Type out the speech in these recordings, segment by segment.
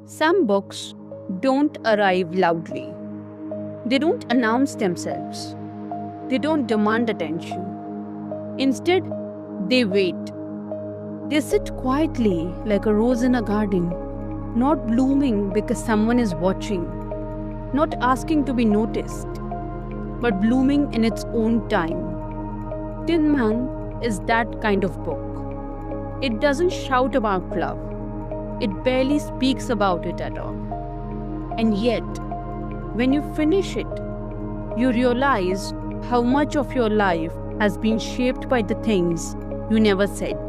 Some books don't arrive loudly. They don't announce themselves. They don't demand attention. Instead, they wait. They sit quietly like a rose in a garden, not blooming because someone is watching, not asking to be noticed, but blooming in its own time. Tinman is that kind of book. It doesn't shout about love. It barely speaks about it at all. And yet, when you finish it, you realize how much of your life has been shaped by the things you never said.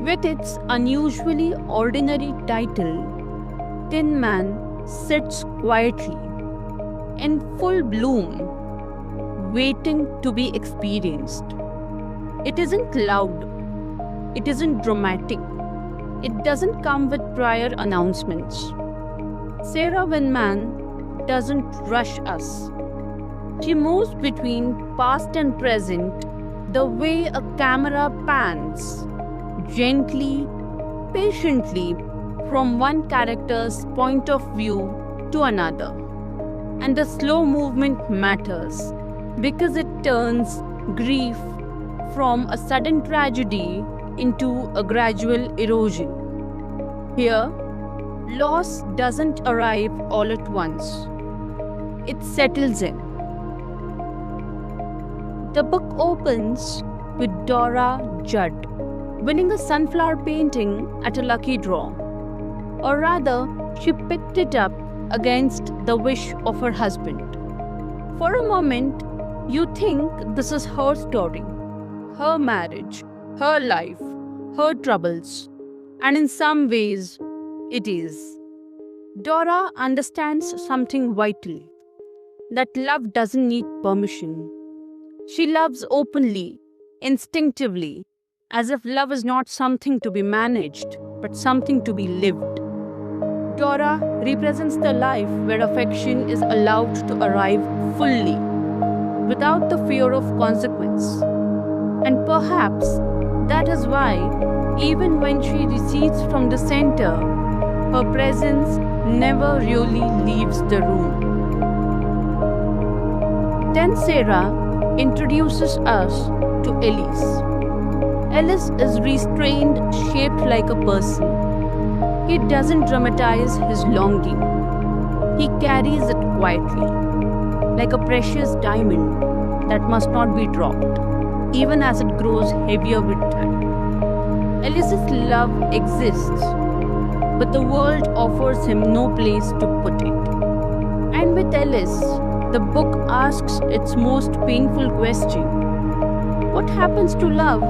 With its unusually ordinary title, Tinman sits quietly, in full bloom, waiting to be experienced. It isn't loud. It isn't dramatic. It doesn't come with prior announcements. Sarah Winman doesn't rush us. She moves between past and present the way a camera pans, gently, patiently, from one character's point of view to another. And the slow movement matters because it turns grief from a sudden tragedy into a gradual erosion. Here, loss doesn't arrive all at once. It settles in. The book opens with Dora Judd winning a sunflower painting at a lucky draw. Or rather, she picked it up against the wish of her husband. For a moment, you think this is her story, her marriage, her life, her troubles, and in some ways, it is. Dora understands something vital, that love doesn't need permission. She loves openly, instinctively, as if love is not something to be managed, but something to be lived. Dora represents the life where affection is allowed to arrive fully, without the fear of consequence. And perhaps that is why, even when she recedes from the center, her presence never really leaves the room. Then Sarah introduces us to Ellis. Ellis is restrained, shaped like a person. He doesn't dramatize his longing. He carries it quietly, like a precious diamond that must not be dropped, even as it grows heavier with time. Ellis's love exists, but the world offers him no place to put it. And with Ellis, the book asks its most painful question. What happens to love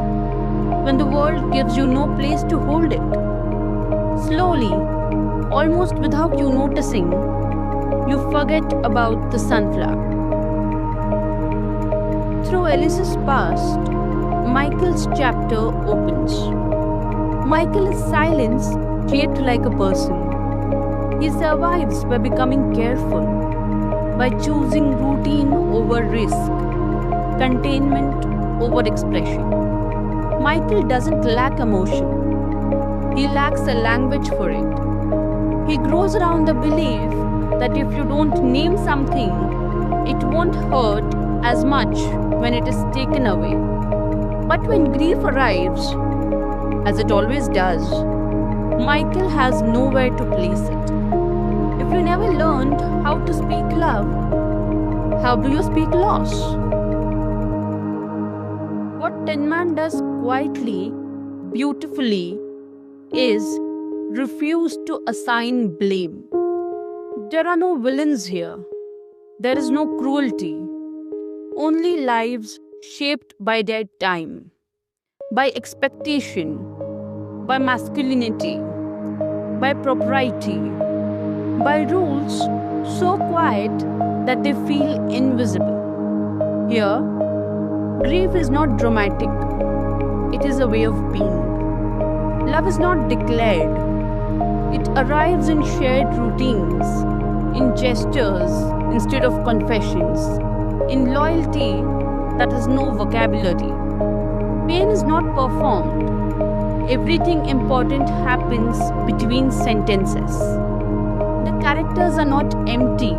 when the world gives you no place to hold it? Slowly, almost without you noticing, you forget about the sunflower. Through Ellis's past, Michael's chapter opens. Michael is silence shaped like a person. He survives by becoming careful, by choosing routine over risk, containment over expression. Michael doesn't lack emotion. He lacks a language for it. He grows around the belief that if you don't name something, it won't hurt as much when it is taken away. But when grief arrives, as it always does, Michael has nowhere to place it. If you never learned how to speak love, how do you speak loss? What Tinman does quietly, beautifully, is refuse to assign blame. There are no villains here. There is no cruelty. Only lives shaped by their time, by expectation, by masculinity, by propriety, by rules so quiet that they feel invisible. Here, grief is not dramatic. It is a way of being. Love is not declared. It arrives in shared routines, in gestures instead of confessions, in loyalty that has no vocabulary. Pain is not performed. everything important happens between sentences. The characters are not empty,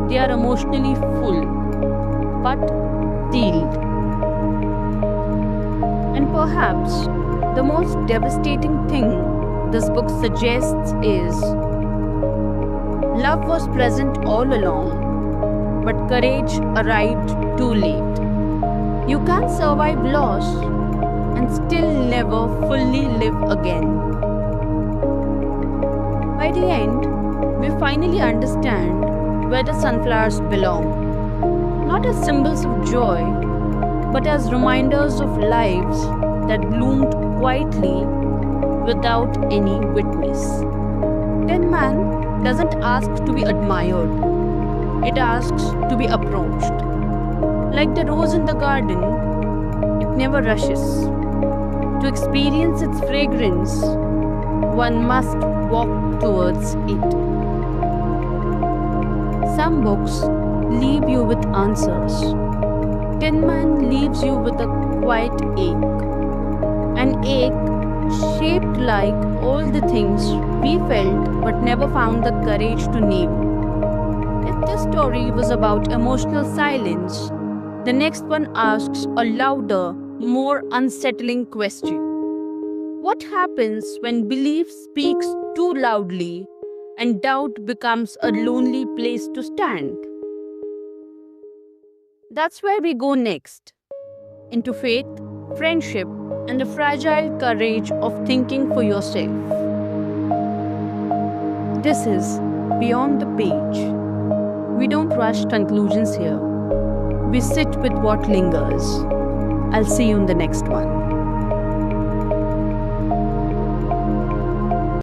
they are emotionally full, but sealed. And perhaps the most devastating thing this book suggests is love was present all along, but courage arrived too late. You can't survive loss and still never fully live again. By the end, we finally understand where the sunflowers belong, not as symbols of joy, but as reminders of lives that bloomed quietly without any witness. Tinman doesn't ask to be admired, it asks to be approached. Like the rose in the garden, it never rushes. To experience its fragrance, one must walk towards it. Some books leave you with answers. Tinman leaves you with a quiet ache. An ache shaped like all the things we felt but never found the courage to name. If this story was about emotional silence, the next one asks a louder, more unsettling question. What happens when belief speaks too loudly and doubt becomes a lonely place to stand? That's where we go next. Into faith, friendship, and the fragile courage of thinking for yourself. This is Beyond the Page. We don't rush conclusions here. We sit with what lingers. I'll see you in the next one.